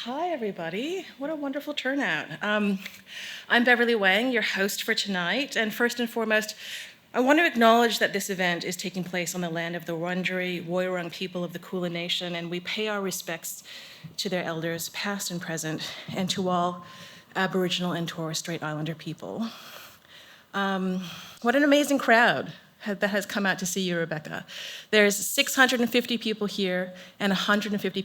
Hi, everybody. What a wonderful turnout. I'm Beverley Wang, your host for tonight. And first and foremost, I want to acknowledge that this event is taking place on the land of the Wurundjeri Woiwurrung people of the Kulin Nation, and we pay our respects to their elders, past and present, and to all Aboriginal and Torres Strait Islander people. What an amazing crowd that has come out to see you, Rebecca. There's 650 people here and 150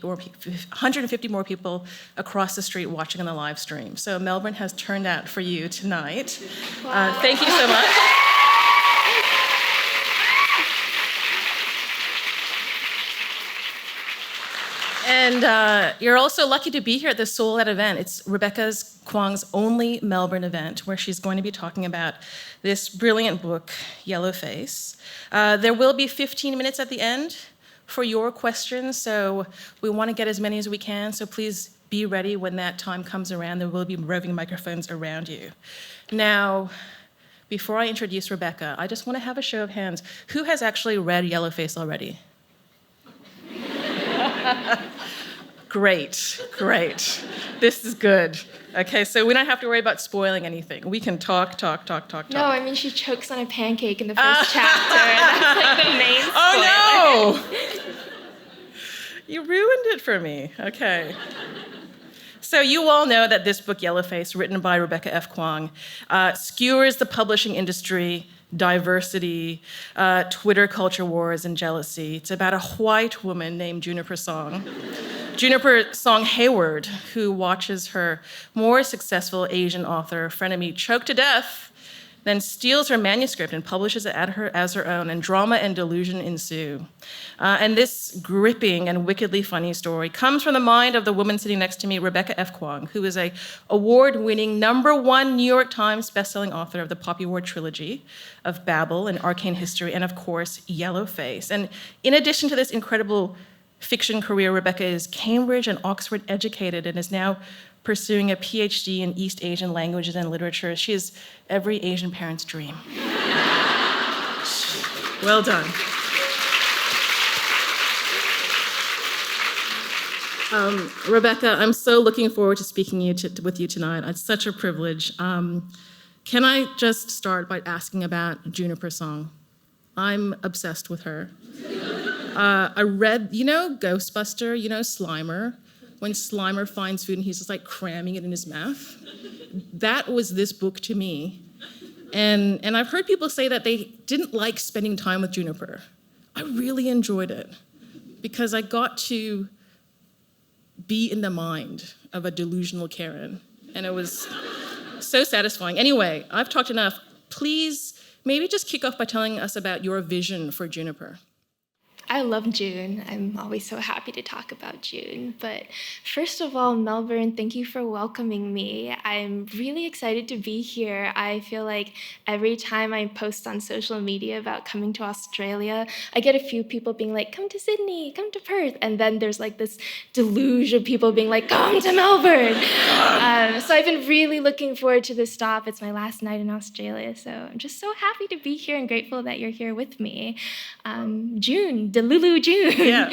more people across the street watching on the live stream. So Melbourne has turned out for you tonight. Wow. Thank you so much. And you're also lucky to be here at the Soul Ed event. It's Rebecca's Kuang's only Melbourne event where she's going to be talking about this brilliant book, Yellowface. There will be 15 minutes at the end for your questions, so we want to get as many as we can, so please be ready when that time comes around. There will be roving microphones around you. Now, before I introduce Rebecca, I just want to have a show of hands. Who has actually read Yellowface already? Great. This is good. Okay, so we don't have to worry about spoiling anything. We can talk. No, I mean, she chokes on a pancake in the first chapter, and that's like the main spoiler. Oh, no! You ruined it for me. Okay. So you all know that this book, Yellowface, written by Rebecca F. Kuang, skewers the publishing industry, diversity, Twitter culture wars, and jealousy. It's about a white woman named Juniper Song Hayward, who watches her more successful Asian author frenemy choke to death, then steals her manuscript and publishes it as her own, and drama and delusion ensue. And this gripping and wickedly funny story comes from the mind of the woman sitting next to me, Rebecca F. Kuang, who is an award-winning #1 New York Times bestselling author of the Poppy War trilogy of Babel and Arcane History, and of course, Yellowface. And in addition to this incredible fiction career, Rebecca is Cambridge and Oxford educated and is now pursuing a PhD in East Asian languages and literature. She is every Asian parent's dream. Well done. Rebecca, I'm so looking forward to speaking with you tonight. It's such a privilege. Can I just start by asking about Juniper Song? I'm obsessed with her. I read, Ghostbuster, Slimer, when Slimer finds food and he's just like cramming it in his mouth. That was this book to me. And I've heard people say that they didn't like spending time with Juniper. I really enjoyed it because I got to be in the mind of a delusional Karen, and it was so satisfying. Anyway, I've talked enough. Please, maybe just kick off by telling us about your vision for Juniper. I love June. I'm always so happy to talk about June. But first of all, Melbourne, thank you for welcoming me. I'm really excited to be here. I feel like every time I post on social media about coming to Australia, I get a few people being like, come to Sydney, come to Perth. And then there's like this deluge of people being like, come to Melbourne. So I've been really looking forward to this stop. It's my last night in Australia. So I'm just so happy to be here and grateful that you're here with me. June, Delulu June. Yeah.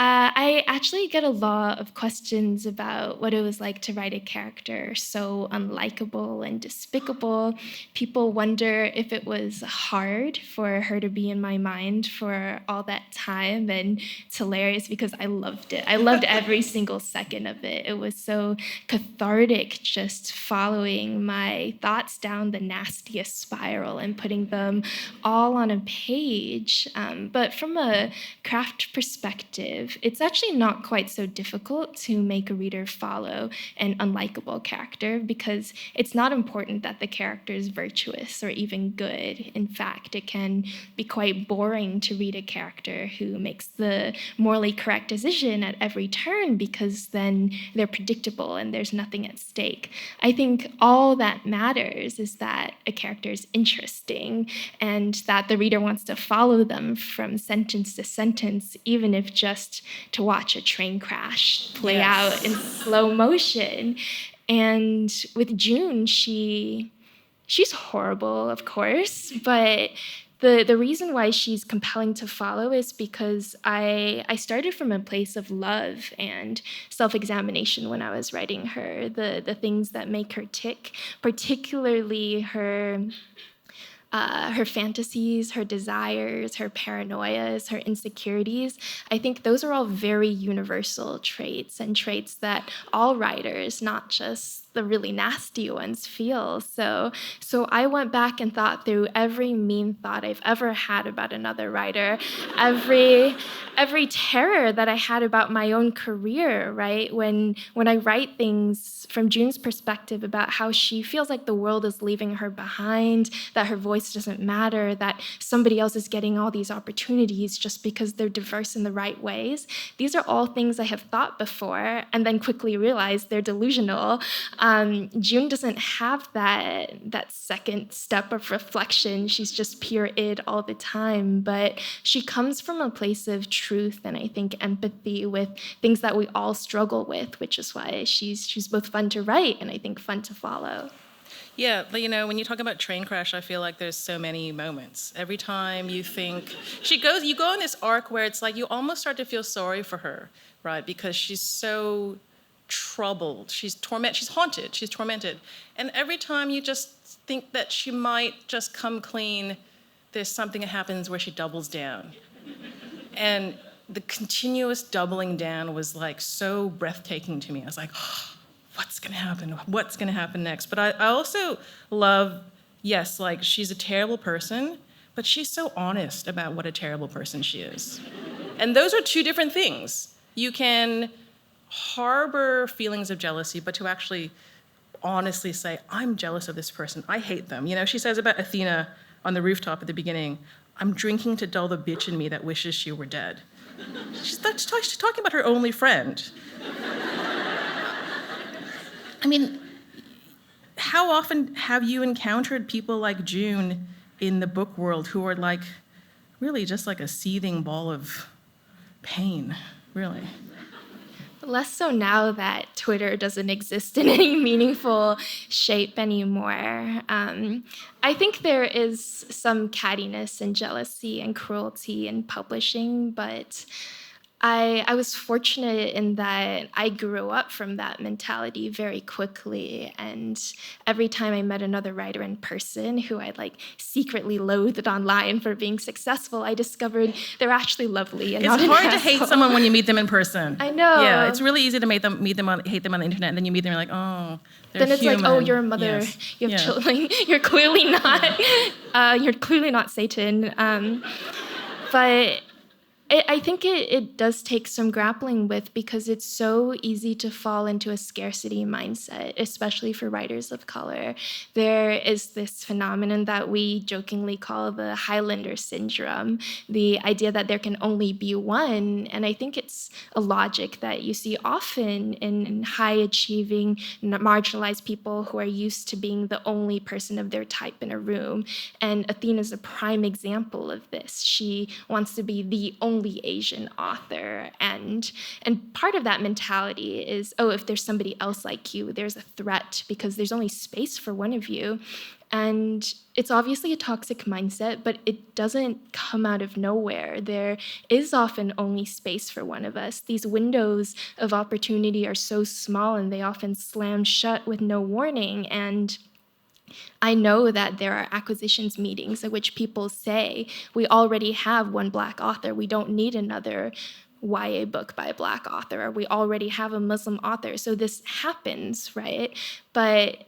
I actually get a lot of questions about what it was like to write a character so unlikable and despicable. People wonder if it was hard for her to be in my mind for all that time, and it's hilarious because I loved it. I loved every single second of it. It was so cathartic just following my thoughts down the nastiest spiral and putting them all on a page. But from a craft perspective, it's actually not quite so difficult to make a reader follow an unlikable character because it's not important that the character is virtuous or even good. In fact, it can be quite boring to read a character who makes the morally correct decision at every turn because then they're predictable and there's nothing at stake. I think all that matters is that a character is interesting and that the reader wants to follow them from sentence to sentence, even if just to watch a train crash play out in slow motion. And with June, she's horrible, of course, but the reason why she's compelling to follow is because I started from a place of love and self-examination when I was writing her. The things that make her tick, particularly her fantasies, her desires, her paranoias, her insecurities. I think those are all very universal traits and traits that all writers, not just the really nasty ones, feel. So I went back and thought through every mean thought I've ever had about another writer, every terror that I had about my own career, right? When I write things from June's perspective about how she feels like the world is leaving her behind, that her voice doesn't matter, that somebody else is getting all these opportunities just because they're diverse in the right ways. These are all things I have thought before and then quickly realized they're delusional. June doesn't have that second step of reflection. She's just pure id all the time, but she comes from a place of truth and I think empathy with things that we all struggle with, which is why she's both fun to write and I think fun to follow. Yeah, but when you talk about train crash, I feel like there's so many moments. Every time you think you go on this arc where it's like you almost start to feel sorry for her, right? Because she's so troubled, she's haunted, she's tormented. And every time you just think that she might just come clean, there's something that happens where she doubles down. And the continuous doubling down was like so breathtaking to me. I was like, oh, what's gonna happen? What's gonna happen next? But I also love, yes, like she's a terrible person, but she's so honest about what a terrible person she is. And those are two different things. You can harbor feelings of jealousy, but to actually honestly say, I'm jealous of this person, I hate them. She says about Athena on the rooftop at the beginning, I'm drinking to dull the bitch in me that wishes she were dead. She's talking about her only friend. I mean, how often have you encountered people like June in the book world who are like, really just like a seething ball of pain, really? Less so now that Twitter doesn't exist in any meaningful shape anymore. I think there is some cattiness and jealousy and cruelty in publishing, but I was fortunate in that I grew up from that mentality very quickly. And every time I met another writer in person who I'd secretly loathed online for being successful, I discovered they're actually lovely and not an It's hard to asshole. hate someone when you meet them in person. I know. Yeah, it's really easy to hate them on the internet, and then you meet them, you're like, oh, they're then it's human. like, oh, you're a mother. Yes. You have Yeah. children. You're clearly not. You're clearly not Satan. But I think it does take some grappling with, because it's so easy to fall into a scarcity mindset, especially for writers of color. There is this phenomenon that we jokingly call the Highlander syndrome, the idea that there can only be one. And I think it's a logic that you see often in high-achieving, marginalized people who are used to being the only person of their type in a room. And Athena's a prime example of this. She wants to be the only Asian author, and part of that mentality is, oh, if there's somebody else like you, there's a threat because there's only space for one of you. And it's obviously a toxic mindset, but it doesn't come out of nowhere. There is often only space for one of us. These windows of opportunity are so small, and they often slam shut with no warning. And I know that there are acquisitions meetings at which people say, we already have one Black author, we don't need another YA book by a Black author, or we already have a Muslim author. So this happens, right? But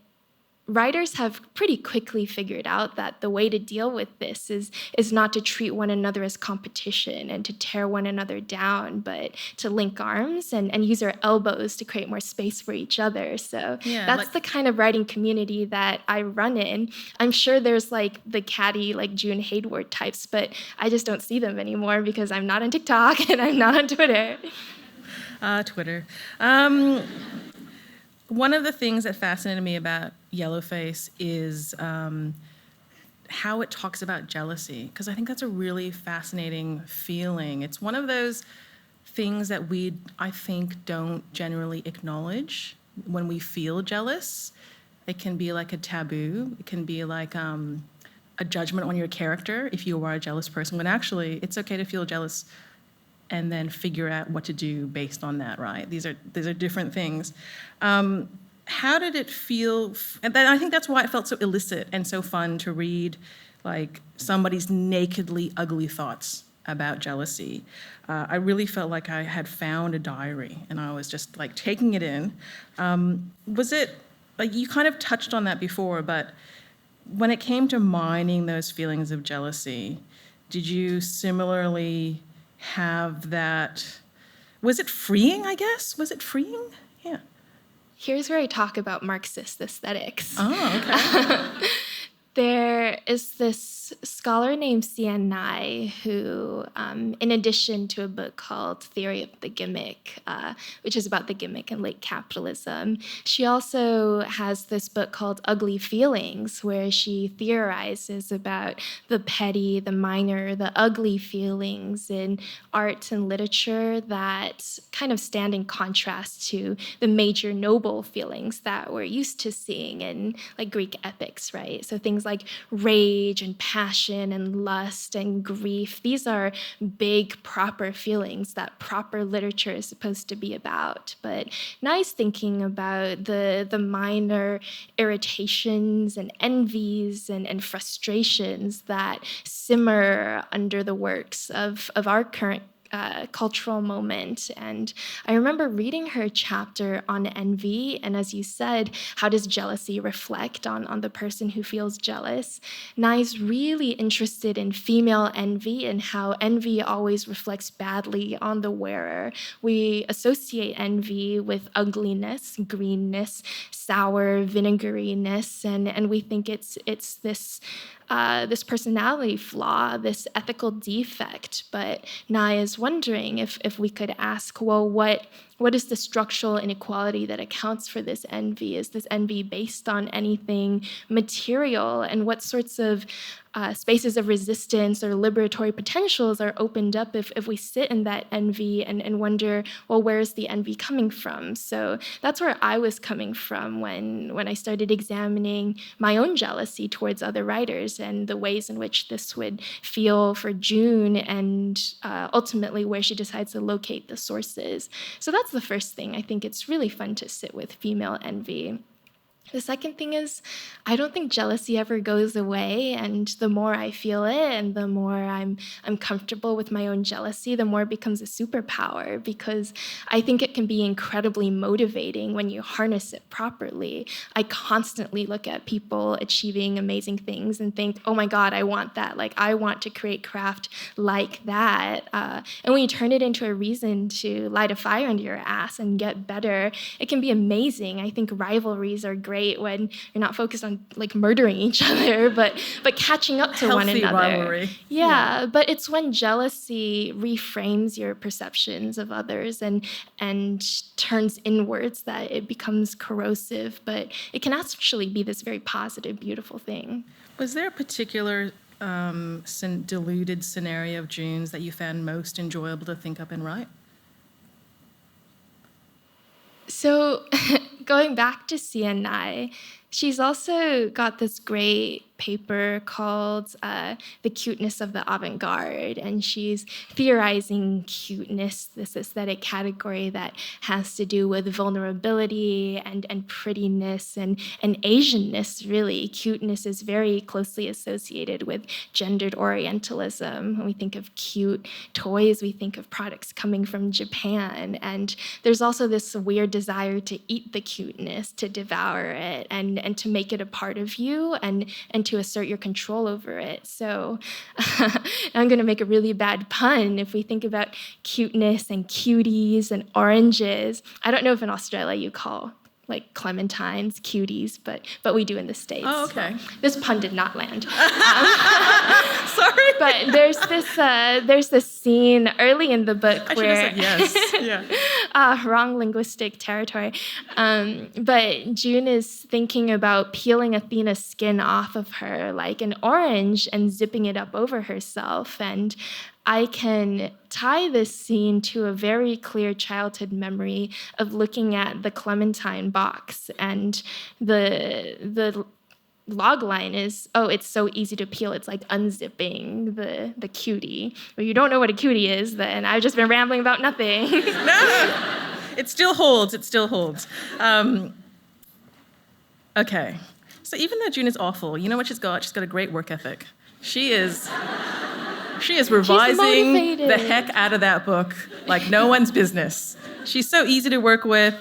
writers have pretty quickly figured out that the way to deal with this is not to treat one another as competition and to tear one another down, but to link arms and use our elbows to create more space for each other. So that's the kind of writing community that I run in. I'm sure there's the catty, June Hayward types, but I just don't see them anymore because I'm not on TikTok and I'm not on Twitter. Twitter. One of the things that fascinated me about Yellowface is how it talks about jealousy, because I think that's a really fascinating feeling. It's one of those things that we, I think, don't generally acknowledge when we feel jealous. It can be like a taboo. It can be like a judgment on your character if you are a jealous person, when actually it's okay to feel jealous and then figure out what to do based on that, right? These are different things. How did it feel? And I think that's why it felt so illicit and so fun to read, like, somebody's nakedly ugly thoughts about jealousy. I really felt like I had found a diary, and I was just like taking it in. Was it, like, you kind of touched on that before, but when it came to mining those feelings of jealousy, did you similarly have that? Was it freeing, I guess? Was it freeing? Yeah. Here's where I talk about Marxist aesthetics. Oh, okay. There is this scholar named Sian Nai who, in addition to a book called Theory of the Gimmick, which is about the gimmick and late capitalism, she also has this book called Ugly Feelings, where she theorizes about the petty, the minor, the ugly feelings in art and literature that kind of stand in contrast to the major noble feelings that we're used to seeing in like Greek epics, right? So things like rage and passion and lust and grief. These are big, proper feelings that proper literature is supposed to be about. But nice thinking about the minor irritations and envies and frustrations that simmer under the works of our current cultural moment. And I remember reading her chapter on envy, and as you said, how does jealousy reflect on the person who feels jealous? Nai's really interested in female envy and how envy always reflects badly on the wearer. We associate envy with ugliness, greenness, sour, vinegariness, and we think it's this personality flaw, this ethical defect. But Nai is wondering if we could ask, well, what is the structural inequality that accounts for this envy? Is this envy based on anything material? And what sorts of spaces of resistance or liberatory potentials are opened up if we sit in that envy and wonder, well, where's the envy coming from? So that's where I was coming from when I started examining my own jealousy towards other writers and the ways in which this would feel for June and ultimately where she decides to locate the sources. So that's the first thing. I think it's really fun to sit with female envy. The second thing is, I don't think jealousy ever goes away, and the more I feel it and the more I'm comfortable with my own jealousy, the more it becomes a superpower, because I think it can be incredibly motivating when you harness it properly. I constantly look at people achieving amazing things and think, oh my God, I want that. Like, I want to create craft like that. And when you turn it into a reason to light a fire under your ass and get better, it can be amazing. I think rivalries are great when you're not focused on like murdering each other, but catching up to one another. Rivalry. Yeah, but it's when jealousy reframes your perceptions of others and turns inwards that it becomes corrosive. But it can actually be this very positive, beautiful thing. Was there a particular deluded scenario of June's that you found most enjoyable to think up and write? So going back to Sian Nai, she's also got this great paper called The Cuteness of the Avant-Garde, and she's theorizing cuteness, this aesthetic category that has to do with vulnerability and prettiness and Asianness, really. Cuteness is very closely associated with gendered Orientalism. When we think of cute toys, we think of products coming from Japan, and there's also this weird desire to eat the cuteness, to devour it, and to make it a part of you, and to assert your control over it. So I'm going to make a really bad pun. If we think about cuteness and cuties and oranges, I don't know if in Australia you call like clementines cuties, but we do in the States. Oh, okay. So this pun did not land. Sorry. But there's this scene early in the book I where should have said yes. Yeah. wrong linguistic territory. But June is thinking about peeling Athena's skin off of her like an orange and zipping it up over herself. And I can tie this scene to a very clear childhood memory of looking at the Clementine box and the log line is, oh, it's so easy to peel. It's like unzipping the cutie. If you don't know what a cutie is, then I've just been rambling about nothing. No, it still holds. It still holds. Okay. So even though June is awful, you know what she's got? She's got a great work ethic. She is revising the heck out of that book like no one's business. She's so easy to work with.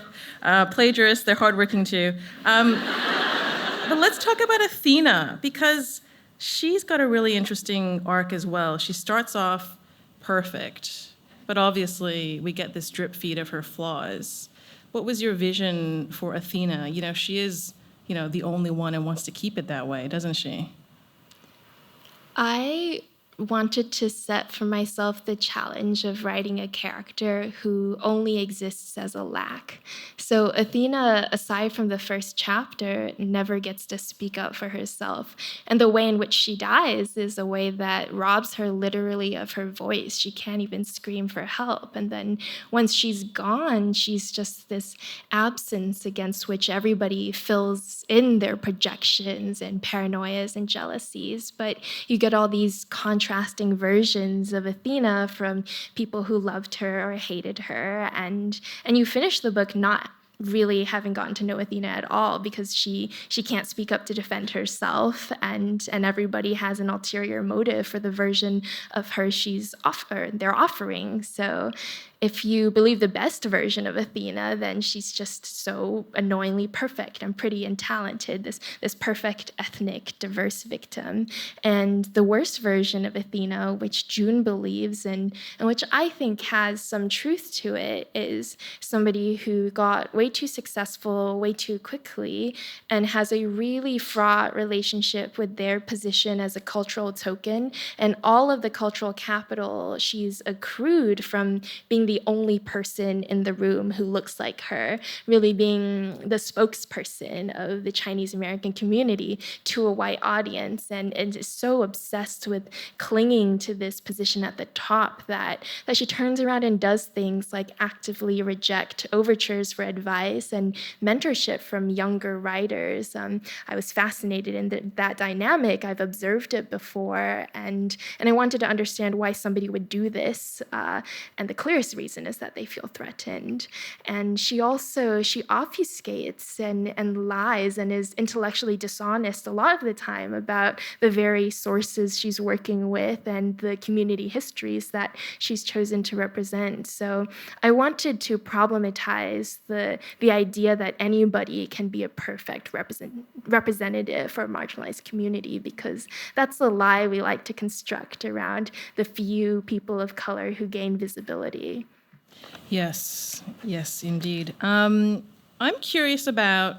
Plagiarists, they're hardworking too. But let's talk about Athena, because she's got a really interesting arc as well. She starts off perfect, but obviously we get this drip feed of her flaws. What was your vision for Athena? You know, she is, you know, the only one and wants to keep it that way, doesn't she? I wanted to set for myself the challenge of writing a character who only exists as a lack. So Athena, aside from the first chapter, never gets to speak up for herself. And the way in which she dies is a way that robs her literally of her voice. She can't even scream for help. And then once she's gone, she's just this absence against which everybody fills in their projections and paranoias and jealousies. But you get all these contrasting versions of Athena from people who loved her or hated her, and you finish the book not really having gotten to know Athena at all, because she can't speak up to defend herself, and everybody has an ulterior motive for the version of her they're offering. So if you believe the best version of Athena, then she's just so annoyingly perfect and pretty and talented, this perfect ethnic diverse victim. And the worst version of Athena, which June believes in, and which I think has some truth to it, is somebody who got way too successful way too quickly and has a really fraught relationship with their position as a cultural token and all of the cultural capital she's accrued from being the only person in the room who looks like her, really being the spokesperson of the Chinese American community to a white audience, and is so obsessed with clinging to this position at the top that she turns around and does things like actively reject overtures for advice and mentorship from younger writers. I was fascinated in that dynamic. I've observed it before, and I wanted to understand why somebody would do this. And the clearest reason is that they feel threatened. And she obfuscates and lies and is intellectually dishonest a lot of the time about the very sources she's working with and the community histories that she's chosen to represent. So I wanted to problematize the idea that anybody can be a perfect representative for a marginalized community, because that's the lie we like to construct around the few people of color who gain visibility. Yes, yes, indeed. I'm curious about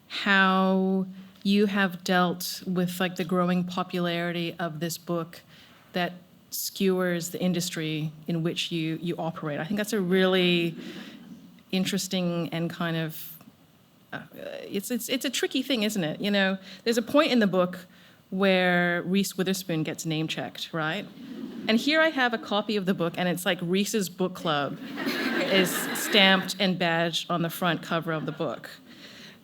how you have dealt with like the growing popularity of this book that skewers the industry in which you operate. I think that's a really interesting and kind of it's a tricky thing, isn't it? You know, there's a point in the book where Reese Witherspoon gets name checked, right? And here I have a copy of the book, and it's like Reese's Book Club is stamped and badged on the front cover of the book.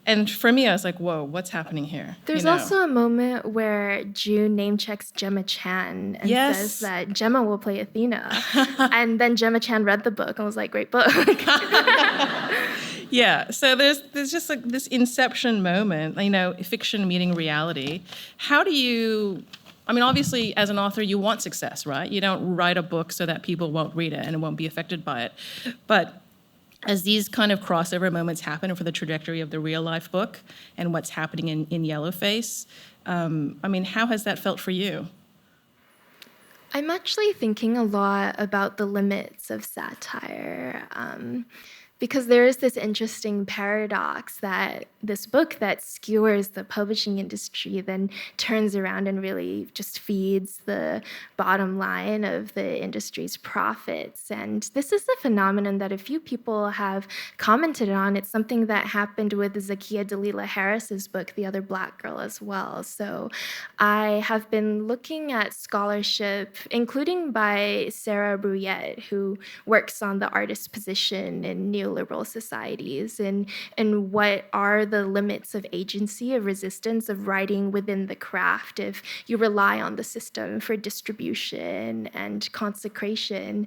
And for me, I was like, whoa, what's happening here? There's also a moment where June name checks Gemma Chan and says that Gemma will play Athena. And then Gemma Chan read the book and was like, great book. Yeah, so there's just like this inception moment, you know, fiction meeting reality. How do you, I mean, obviously, as an author, you want success, right? You don't write a book so that people won't read it and won't be affected by it. But as these kind of crossover moments happen for the trajectory of the real life book and what's happening in Yellowface, I mean, how has that felt for you? I'm actually thinking a lot about the limits of satire. Because there is this interesting paradox that this book that skewers the publishing industry then turns around and really just feeds the bottom line of the industry's profits. And this is a phenomenon that a few people have commented on. It's something that happened with Zakiya Dalila Harris's book, The Other Black Girl, as well. So I have been looking at scholarship, including by Sarah Bruyette, who works on the artist position in neoliberal societies, and what are the limits of agency, of resistance, of writing within the craft if you rely on the system for distribution and consecration.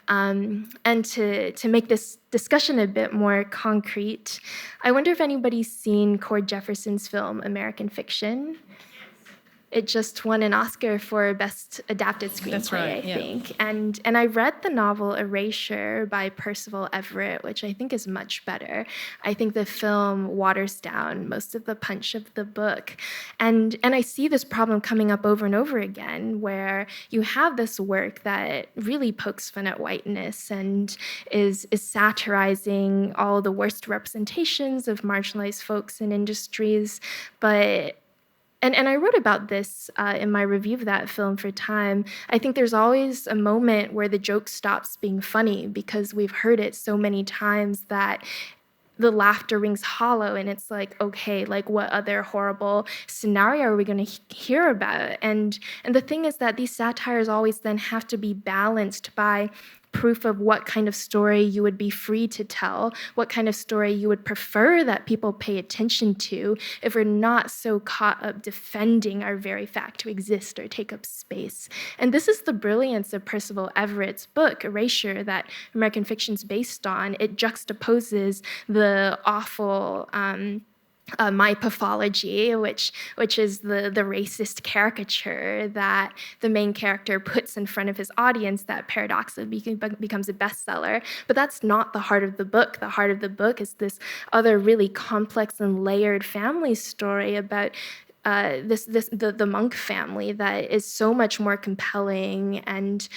And to make this discussion a bit more concrete, I wonder if anybody's seen Cord Jefferson's film American Fiction. It just won an Oscar for Best Adapted Screenplay, That's right, I yeah. think. And I read the novel Erasure by Percival Everett, which I think is much better. I think the film waters down most of the punch of the book. And I see this problem coming up over and over again, where you have this work that really pokes fun at whiteness and is satirizing all the worst representations of marginalized folks and industries, but and I wrote about this in my review of that film for Time. I think there's always a moment where the joke stops being funny because we've heard it so many times that the laughter rings hollow, and it's like, okay, like what other horrible scenario are we going to hear about? And the thing is that these satires always then have to be balanced by proof of what kind of story you would be free to tell, what kind of story you would prefer that people pay attention to if we're not so caught up defending our very fact to exist or take up space. And this is the brilliance of Percival Everett's book, Erasure, that American Fiction's based on. It juxtaposes the awful my pathology, which is the racist caricature that the main character puts in front of his audience that paradoxically becomes a bestseller. But that's not the heart of the book. The heart of the book is this other really complex and layered family story about the monk family that is so much more compelling and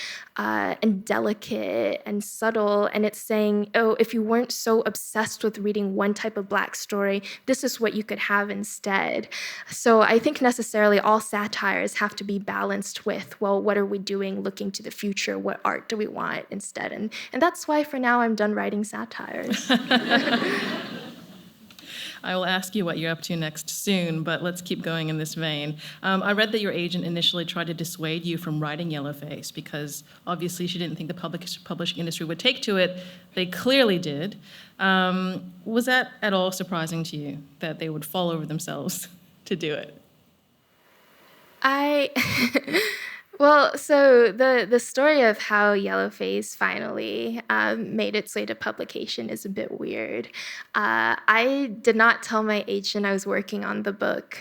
delicate and subtle. And it's saying, oh, if you weren't so obsessed with reading one type of Black story, this is what you could have instead. So I think necessarily all satires have to be balanced with, well, what are we doing looking to the future? What art do we want instead? And that's why for now I'm done writing satires. I will ask you what you're up to next soon, but let's keep going in this vein. I read that your agent initially tried to dissuade you from writing Yellowface because obviously she didn't think the publishing industry would take to it. They clearly did. Was that at all surprising to you, that they would fall over themselves to do it? Well, so the story of how Yellowface finally made its way to publication is a bit weird. I did not tell my agent I was working on the book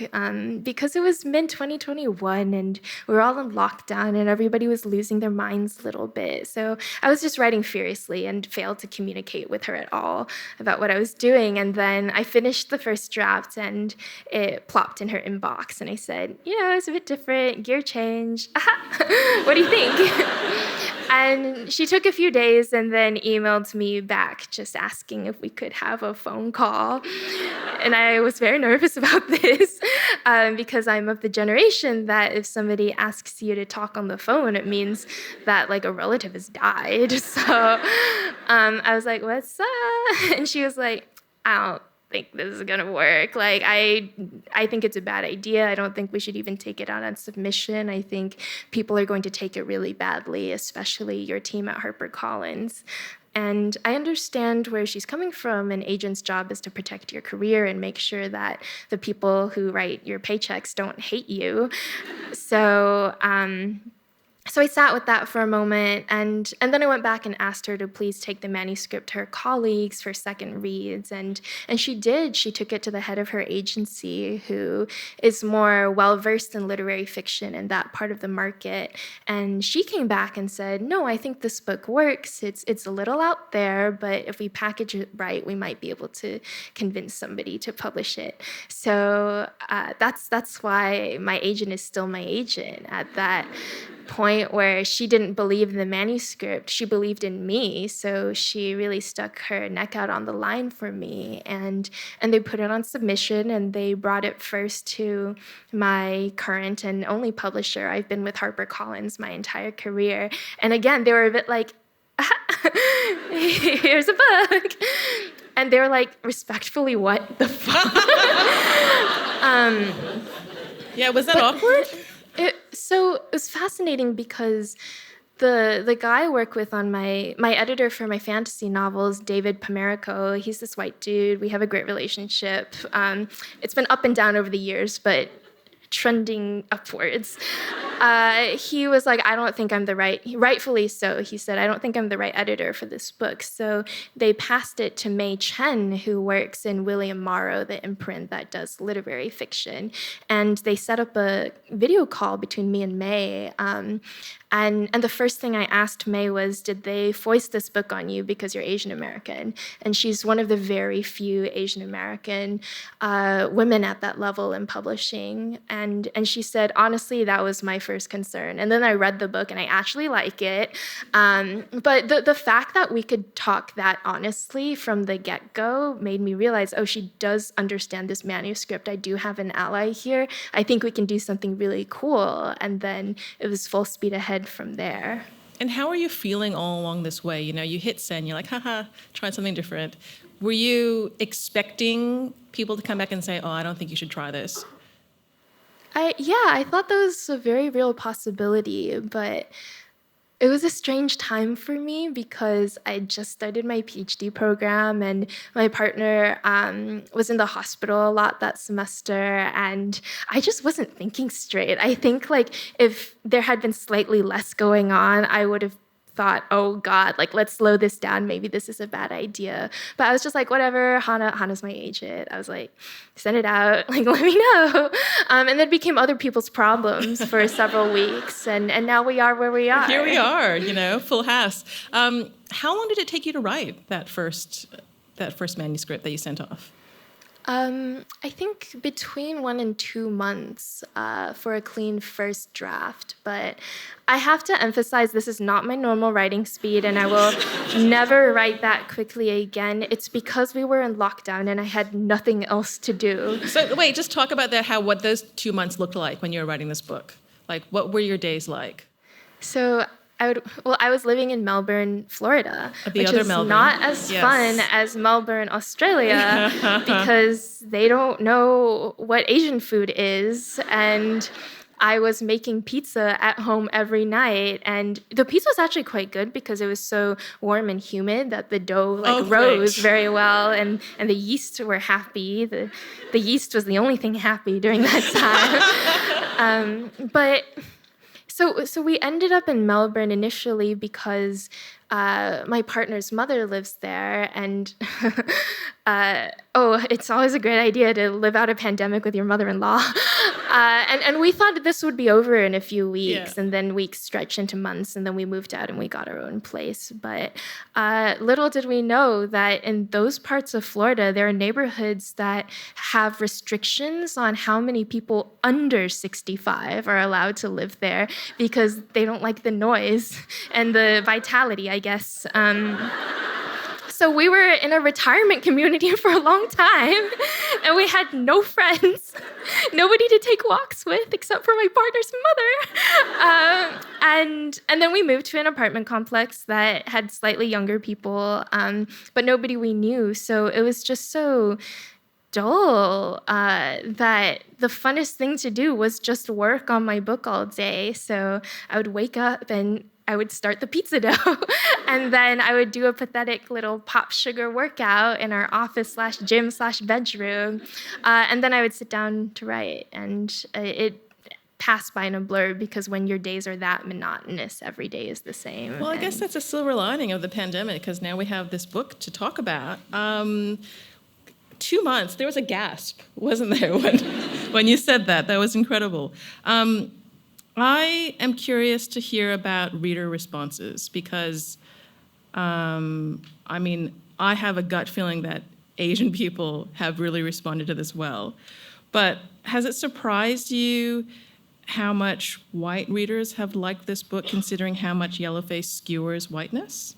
because it was mid-2021 and we were all in lockdown and everybody was losing their minds a little bit. So I was just writing furiously and failed to communicate with her at all about what I was doing. And then I finished the first draft and it plopped in her inbox and I said, it's a bit different, gear change. What do you think? And she took a few days and then emailed me back just asking if we could have a phone call. And I was very nervous about this because I'm of the generation that if somebody asks you to talk on the phone, it means that like a relative has died. So I was like, what's up? And she was like, I don't think this is gonna work. Like, I think it's a bad idea. I don't think we should even take it out on submission. I think people are going to take it really badly, especially your team at HarperCollins. And I understand where she's coming from. An agent's job is to protect your career and make sure that the people who write your paychecks don't hate you. So I sat with that for a moment, and then I went back and asked her to please take the manuscript to her colleagues for second reads, and she did. She took it to the head of her agency, who is more well-versed in literary fiction and that part of the market, and she came back and said, no, I think this book works. It's a little out there, but if we package it right, we might be able to convince somebody to publish it. So that's why my agent is still my agent. At that point where she didn't believe in the manuscript, she believed in me, so she really stuck her neck out on the line for me, and they put it on submission, and they brought it first to my current and only publisher. I've been with HarperCollins my entire career, and again, they were a bit like, here's a book, and they were like, respectfully, what the fuck? Yeah, was that awkward? So it was fascinating because The guy I work with on my editor for my fantasy novels, David Pomerico, he's this white dude. We have a great relationship. It's been up and down over the years, but trending upwards. He was like, I don't think I'm the right, rightfully so, he said, I don't think I'm the right editor for this book. So they passed it to May Chen, who works in William Morrow, the imprint that does literary fiction. And they set up a video call between me and May. And the first thing I asked May was, did they foist this book on you because you're Asian American? And she's one of the very few Asian American women at that level in publishing. And she said, honestly, that was my first concern. And then I read the book and I actually like it. But the fact that we could talk that honestly from the get-go made me realize, oh, she does understand this manuscript. I do have an ally here. I think we can do something really cool. And then it was full speed ahead from there. And how are you feeling all along this way? You know, you hit send, you're like, haha, try something different. Were you expecting people to come back and say, oh, I don't think you should try this? I thought that was a very real possibility, but it was a strange time for me because I just started my PhD program and my partner was in the hospital a lot that semester, and I just wasn't thinking straight. I think like if there had been slightly less going on, I would have thought, oh God, like let's slow this down. Maybe this is a bad idea. But I was just like, whatever, Hana's my agent. I was like, send it out, like let me know. And then it became other people's problems for several weeks. And now we are where we are. Here we are, you know, full house. How long did it take you to write that first manuscript that you sent off? I think between 1 and 2 months for a clean first draft. But I have to emphasize this is not my normal writing speed, and I will never write that quickly again. It's because we were in lockdown and I had nothing else to do. So wait, just talk about that, what those 2 months looked like when you were writing this book. Like, what were your days like? So I was living in Melbourne, Florida, which is Melbourne. Not as fun as Melbourne, Australia, because they don't know what Asian food is. And I was making pizza at home every night, and the pizza was actually quite good because it was so warm and humid that the dough rose very well, and the yeast were happy. The yeast was the only thing happy during that time. So we ended up in Melbourne initially because my partner's mother lives there, and it's always a great idea to live out a pandemic with your mother-in-law. And we thought this would be over in a few weeks, and then weeks stretched into months, and then we moved out and we got our own place. But little did we know that in those parts of Florida, there are neighborhoods that have restrictions on how many people under 65 are allowed to live there because they don't like the noise and the vitality, I guess. So we were in a retirement community for a long time, and we had no friends, nobody to take walks with except for my partner's mother. And then we moved to an apartment complex that had slightly younger people, but nobody we knew. So it was just so dull that the funnest thing to do was just work on my book all day. So I would wake up and I would start the pizza dough, and then I would do a pathetic little pop sugar workout in our office/gym/bedroom, and then I would sit down to write, and it passed by in a blur because when your days are that monotonous, every day is the same. Well, I guess that's a silver lining of the pandemic because now we have this book to talk about. 2 months, there was a gasp, wasn't there, when you said that? That was incredible. I am curious to hear about reader responses because, I have a gut feeling that Asian people have really responded to this well. But has it surprised you how much white readers have liked this book, considering how much Yellowface skewers whiteness?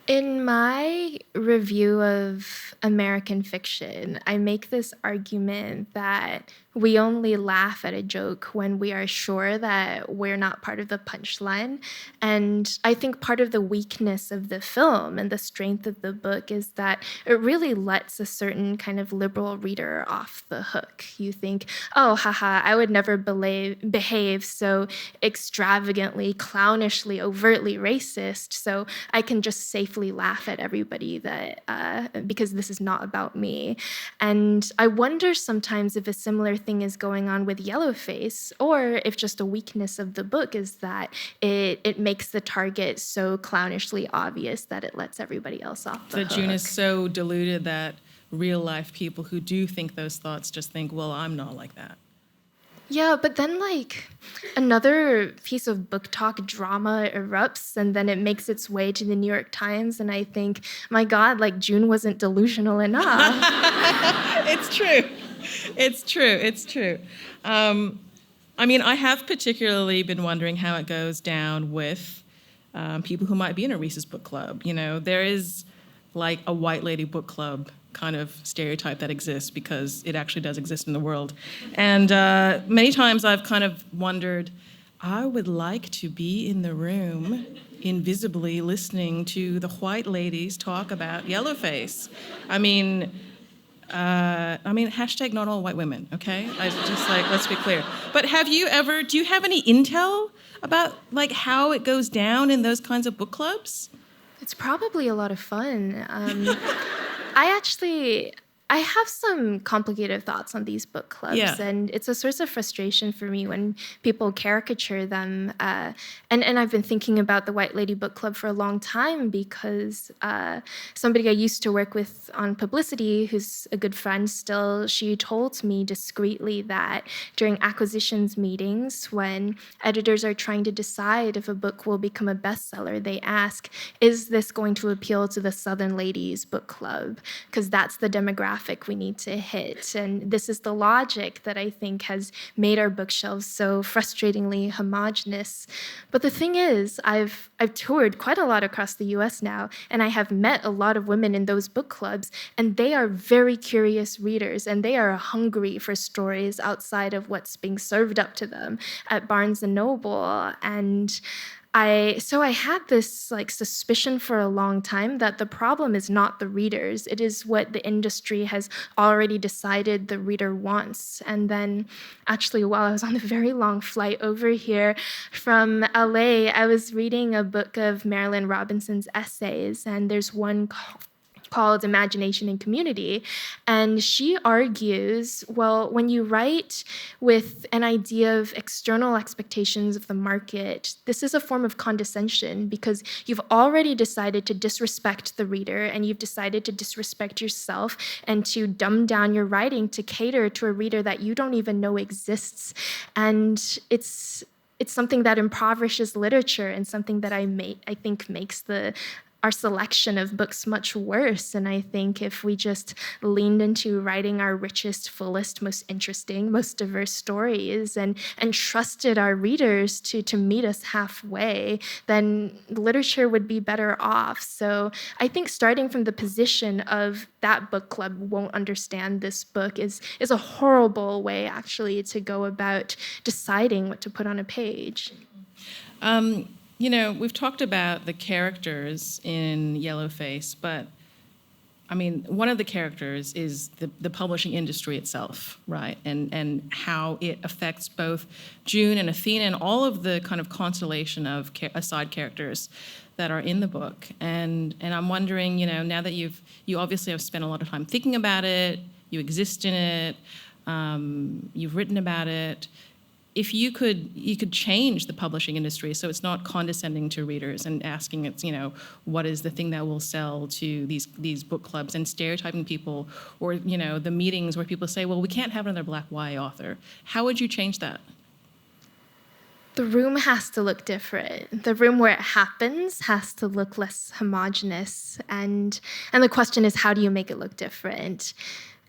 In my review of American fiction, I make this argument that we only laugh at a joke when we are sure that we're not part of the punchline. And I think part of the weakness of the film and the strength of the book is that it really lets a certain kind of liberal reader off the hook. You think, oh, haha, I would never behave so extravagantly, clownishly, overtly racist, so I can just safely laugh at everybody because this is not about me. And I wonder sometimes if a similar thing is going on with Yellowface, or if just a weakness of the book is that it makes the target so clownishly obvious that it lets everybody else off the That hook. June is so deluded that real life people who do think those thoughts just think, well, I'm not like that. Yeah, but then another piece of book talk drama erupts and then it makes its way to the New York Times and I think, my God, June wasn't delusional enough. It's true. It's true. It's true. I mean, I have particularly been wondering how it goes down with people who might be in a Reese's book club. You know, there is like a white lady book club kind of stereotype that exists because it actually does exist in the world. And many times I've kind of wondered, I would like to be in the room invisibly listening to the white ladies talk about Yellowface. I mean, hashtag not all white women, okay? I just let's be clear. But do you have any intel about how it goes down in those kinds of book clubs? It's probably a lot of fun. I have some complicated thoughts on these book clubs, Yeah. and it's a source of frustration for me when people caricature them. And I've been thinking about the White Lady Book Club for a long time because somebody I used to work with on publicity, who's a good friend still, she told me discreetly that during acquisitions meetings, when editors are trying to decide if a book will become a bestseller, they ask, is this going to appeal to the Southern Ladies Book Club? Because that's the demographic we need to hit. And this is the logic that I think has made our bookshelves so frustratingly homogenous. But the thing is, I've toured quite a lot across the US now, and I have met a lot of women in those book clubs, and they are very curious readers, and they are hungry for stories outside of what's being served up to them at Barnes and Noble. And I had this suspicion for a long time that the problem is not the readers. It is what the industry has already decided the reader wants. And then actually, while I was on a very long flight over here from LA, I was reading a book of Marilyn Robinson's essays, and there's one called Imagination and Community. And she argues, well, when you write with an idea of external expectations of the market, this is a form of condescension because you've already decided to disrespect the reader and you've decided to disrespect yourself and to dumb down your writing to cater to a reader that you don't even know exists. And it's something that impoverishes literature and something that I think makes our selection of books much worse. And I think if we just leaned into writing our richest, fullest, most interesting, most diverse stories and trusted our readers to meet us halfway, then literature would be better off. So I think starting from the position of that book club won't understand this book is a horrible way actually to go about deciding what to put on a page. You know, we've talked about the characters in Yellowface, but I mean, one of the characters is the publishing industry itself, right? And how it affects both June and Athena and all of the kind of constellation of side characters that are in the book. And I'm wondering, you know, now that you obviously have spent a lot of time thinking about it, you exist in it, you've written about it. If you could change the publishing industry so it's not condescending to readers and asking it's, you know, what is the thing that will sell to these book clubs and stereotyping people, or, you know, the meetings where people say, well, we can't have another Black Y author. How would you change that? The room has to look different. The room where it happens has to look less homogenous. And the question is, how do you make it look different?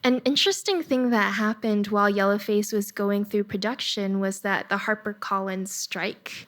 An interesting thing that happened while Yellowface was going through production was that the HarperCollins strike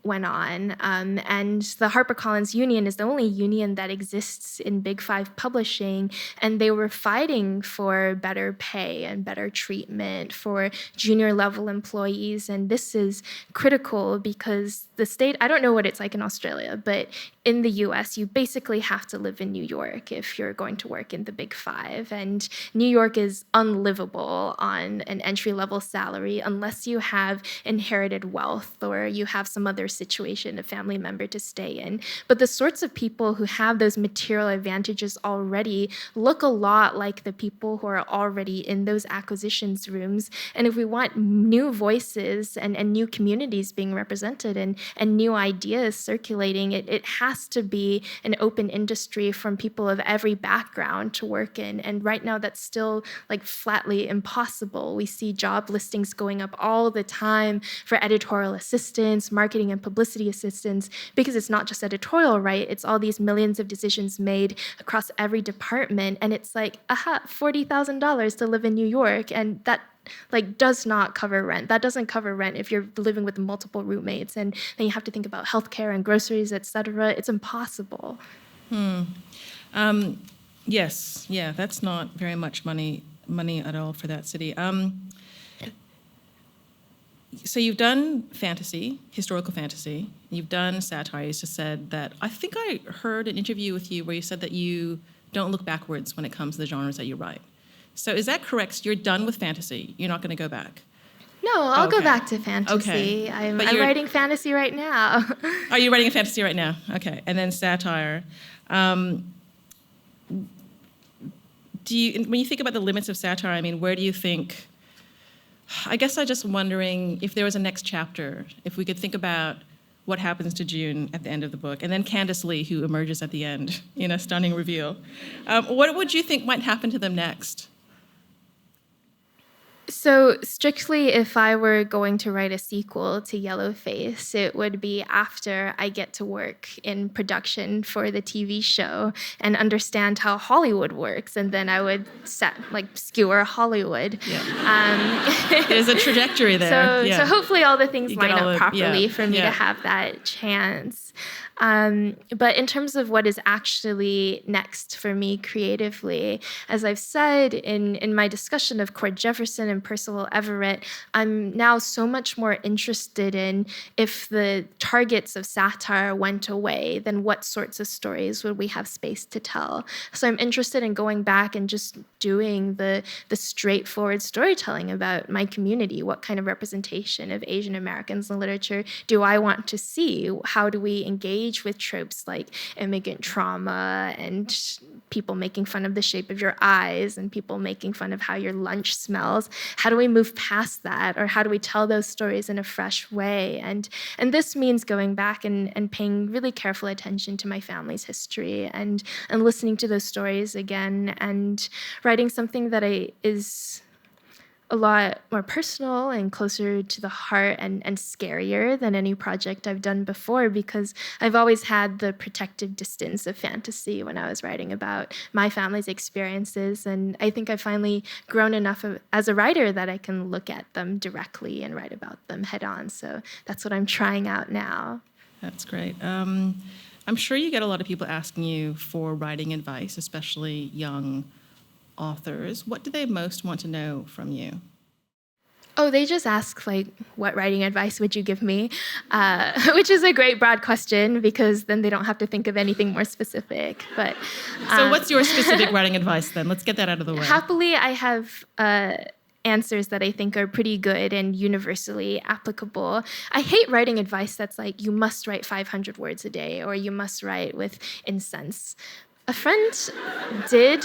went on. And the HarperCollins Union is the only union that exists in Big Five publishing, and they were fighting for better pay and better treatment for junior level employees. And this is critical because the state, I don't know what it's like in Australia, but in the US, you basically have to live in New York if you're going to work in the Big Five. And New York is unlivable on an entry-level salary unless you have inherited wealth or you have some other situation, a family member to stay in. But the sorts of people who have those material advantages already look a lot like the people who are already in those acquisitions rooms. And if we want new voices and new communities being represented and new ideas circulating, it has to be an open industry from people of every background to work in. And right now that's still like flatly impossible. We see job listings going up all the time for editorial assistants, marketing and publicity assistants, because it's not just editorial, right? It's all these millions of decisions made across every department. And it's like, aha, $40,000 to live in New York. And that like does not cover rent. That doesn't cover rent if you're living with multiple roommates, and then you have to think about healthcare and groceries, et cetera. It's impossible. Yes, yeah, that's not very much money at all for that city. So you've done fantasy, historical fantasy. You've done satire. You just said that. I think I heard an interview with you where you said that you don't look backwards when it comes to the genres that you write. So is that correct? So you're done with fantasy. You're not going to go back. No, I'll go Okay. back to fantasy. Okay. I'm But you're- writing fantasy right now. Are you writing a fantasy right now? Okay. And then satire. When you think about the limits of satire, I mean, where do you think? I guess I'm just wondering if there was a next chapter, if we could think about what happens to June at the end of the book, and then Candace Lee, who emerges at the end in a stunning reveal. What would you think might happen to them next? So strictly, if I were going to write a sequel to Yellowface, it would be after I get to work in production for the TV show and understand how Hollywood works, and then I would skewer Hollywood. Yeah. There's a trajectory there. So hopefully all the things You line get all up the- properly yeah, for me yeah. to have that chance. But in terms of what is actually next for me creatively, as I've said in my discussion of Cord Jefferson and Percival Everett, I'm now so much more interested in if the targets of satire went away, then what sorts of stories would we have space to tell? So I'm interested in going back and just doing the straightforward storytelling about my community. What kind of representation of Asian Americans in literature do I want to see? How do we engage with tropes like immigrant trauma and people making fun of the shape of your eyes and people making fun of how your lunch smells? How do we move past that? Or how do we tell those stories in a fresh way? And this means going back and paying really careful attention to my family's history and listening to those stories again and writing something that is a lot more personal and closer to the heart and scarier than any project I've done before, because I've always had the protective distance of fantasy when I was writing about my family's experiences. And I think I've finally grown enough as a writer that I can look at them directly and write about them head on. So that's what I'm trying out now. That's great. I'm sure you get a lot of people asking you for writing advice, especially young authors. What do they most want to know from you? Oh, they just ask, like, what writing advice would you give me? Which is a great broad question because then they don't have to think of anything more specific. But So what's your specific writing advice then? Let's get that out of the way. happily, I have answers that I think are pretty good and universally applicable. I hate writing advice that's like, you must write 500 words a day or you must write with incense. A friend did.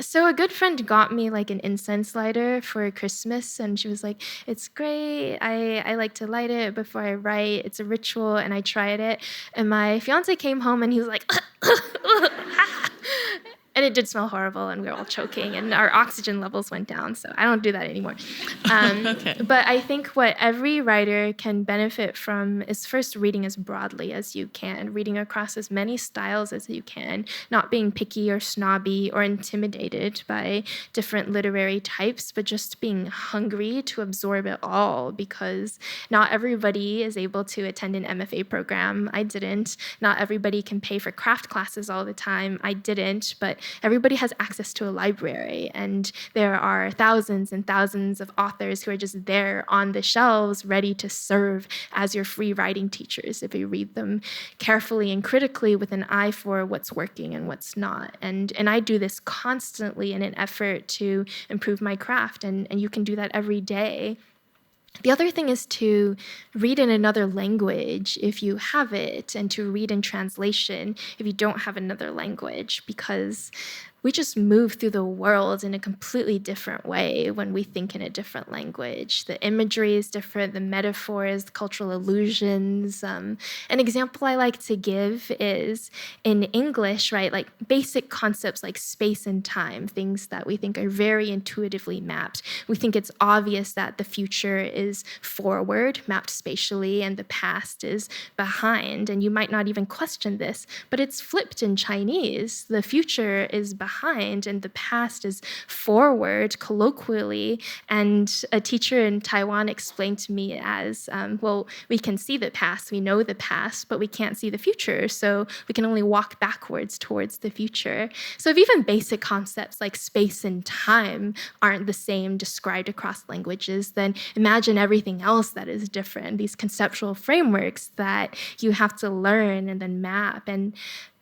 So a good friend got me like an incense lighter for Christmas, and she was like, it's great. I like to light it before I write. It's a ritual, and I tried it. And my fiance came home, and he was like, and And it did smell horrible, and we were all choking, and our oxygen levels went down, so I don't do that anymore. Okay. But I think what every writer can benefit from is first reading as broadly as you can, reading across as many styles as you can, not being picky or snobby or intimidated by different literary types, but just being hungry to absorb it all, because not everybody is able to attend an MFA program. I didn't. Not everybody can pay for craft classes all the time. I didn't. But everybody has access to a library, and there are thousands and thousands of authors who are just there on the shelves ready to serve as your free writing teachers if you read them carefully and critically with an eye for what's working and what's not. And I do this constantly in an effort to improve my craft, and you can do that every day. The other thing is to read in another language if you have it, and to read in translation if you don't have another language, because we just move through the world in a completely different way when we think in a different language. The imagery is different, the metaphors, the cultural allusions. An example I like to give is in English, right? Like basic concepts like space and time, things that we think are very intuitively mapped. We think it's obvious that the future is forward, mapped spatially, and the past is behind. And you might not even question this, but it's flipped in Chinese. The future is behind and the past is forward, colloquially. And a teacher in Taiwan explained to me as, well, we can see the past, we know the past, but we can't see the future. So we can only walk backwards towards the future. So if even basic concepts like space and time aren't the same described across languages, then imagine everything else that is different, these conceptual frameworks that you have to learn and then map. And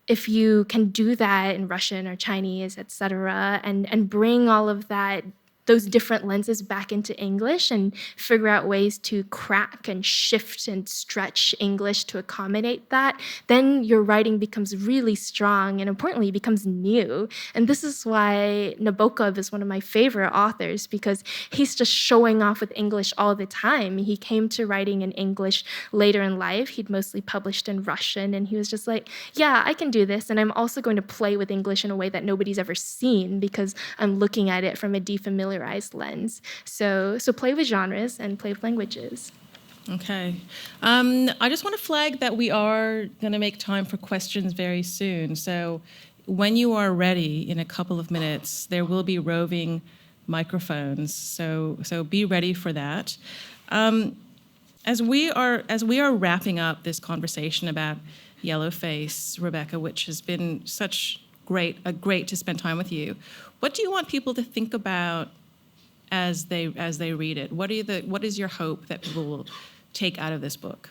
if you can do that in Russian or Chinese, et cetera, and bring all of that, those different lenses back into English and figure out ways to crack and shift and stretch English to accommodate that, then your writing becomes really strong and importantly becomes new. And this is why Nabokov is one of my favorite authors, because he's just showing off with English all the time. He came to writing in English later in life. He'd mostly published in Russian, and he was just like, yeah, I can do this. And I'm also going to play with English in a way that nobody's ever seen because I'm looking at it from a defamiliarized lens. So play with genres and play with languages. Okay. I just want to flag that we are going to make time for questions very soon. So when you are ready, in a couple of minutes, there will be roving microphones. So be ready for that. As we are wrapping up this conversation about Yellowface, Rebecca, which has been such great to spend time with you, what do you want people to think about as they read it? What is your hope that people will take out of this book?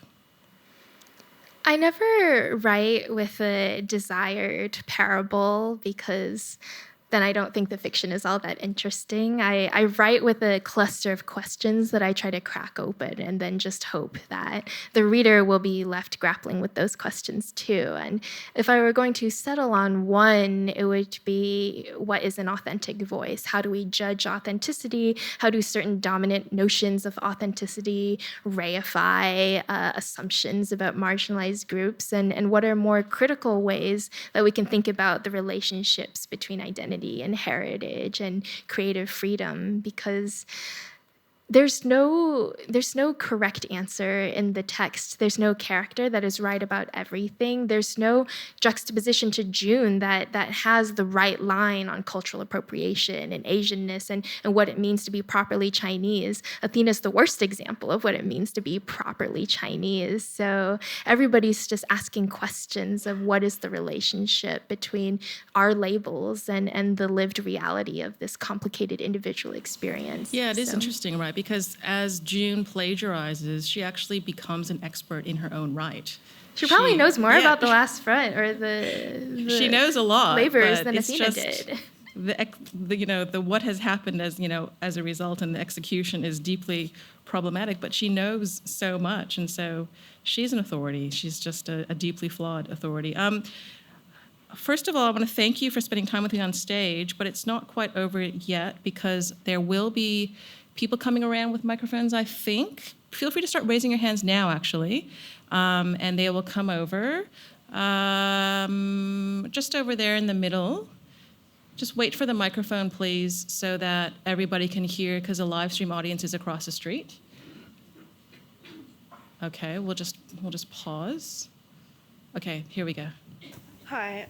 I never write with a desired parable, because then I don't think the fiction is all that interesting. I write with a cluster of questions that I try to crack open, and then just hope that the reader will be left grappling with those questions too. And if I were going to settle on one, it would be, what is an authentic voice? How do we judge authenticity? How do certain dominant notions of authenticity reify assumptions about marginalized groups? And what are more critical ways that we can think about the relationships between identity and heritage and creative freedom? Because there's no correct answer in the text. There's no character that is right about everything. There's no juxtaposition to June that has the right line on cultural appropriation and Asianness and what it means to be properly Chinese. Athena's the worst example of what it means to be properly Chinese. So everybody's just asking questions of what is the relationship between our labels and the lived reality of this complicated individual experience. Yeah, it is interesting, right? Because as June plagiarizes, she actually becomes an expert in her own right. She probably knows more about the last front or the she knows a lot labors than Athena did. The what has happened as a result, and the execution is deeply problematic. But she knows so much, and so she's an authority. She's just a deeply flawed authority. First of all, I want to thank you for spending time with me on stage, but it's not quite over yet, because there will be people coming around with microphones, I think. Feel free to start raising your hands now, actually, and they will come over. Just over there in the middle. just wait for the microphone, please, so that everybody can hear, because the live stream audience is across the street. Okay, we'll just pause. Okay, here we go. Hi.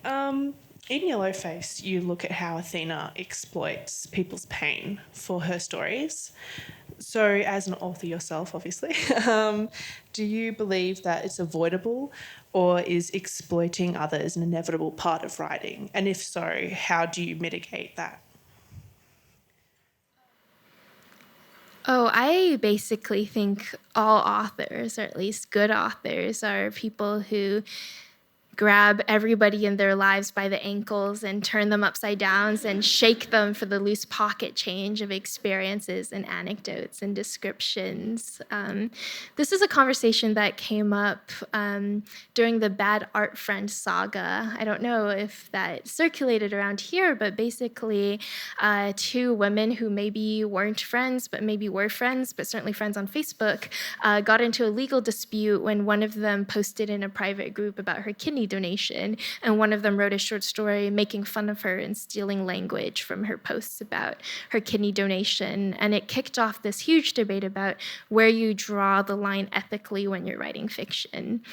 In Yellowface, you look at how Athena exploits people's pain for her stories. So, as an author yourself, obviously, do you believe that it's avoidable, or is exploiting others an inevitable part of writing? And if so, how do you mitigate that? Oh, I basically think all authors, or at least good authors, are people who grab everybody in their lives by the ankles and turn them upside down and shake them for the loose pocket change of experiences and anecdotes and descriptions. This is a conversation that came up during the Bad Art Friend saga. I don't know if that circulated around here, but basically two women who maybe weren't friends, but maybe were friends, but certainly friends on Facebook, got into a legal dispute when one of them posted in a private group about her kidney donation, and one of them wrote a short story making fun of her and stealing language from her posts about her kidney donation. And it kicked off this huge debate about where you draw the line ethically when you're writing fiction.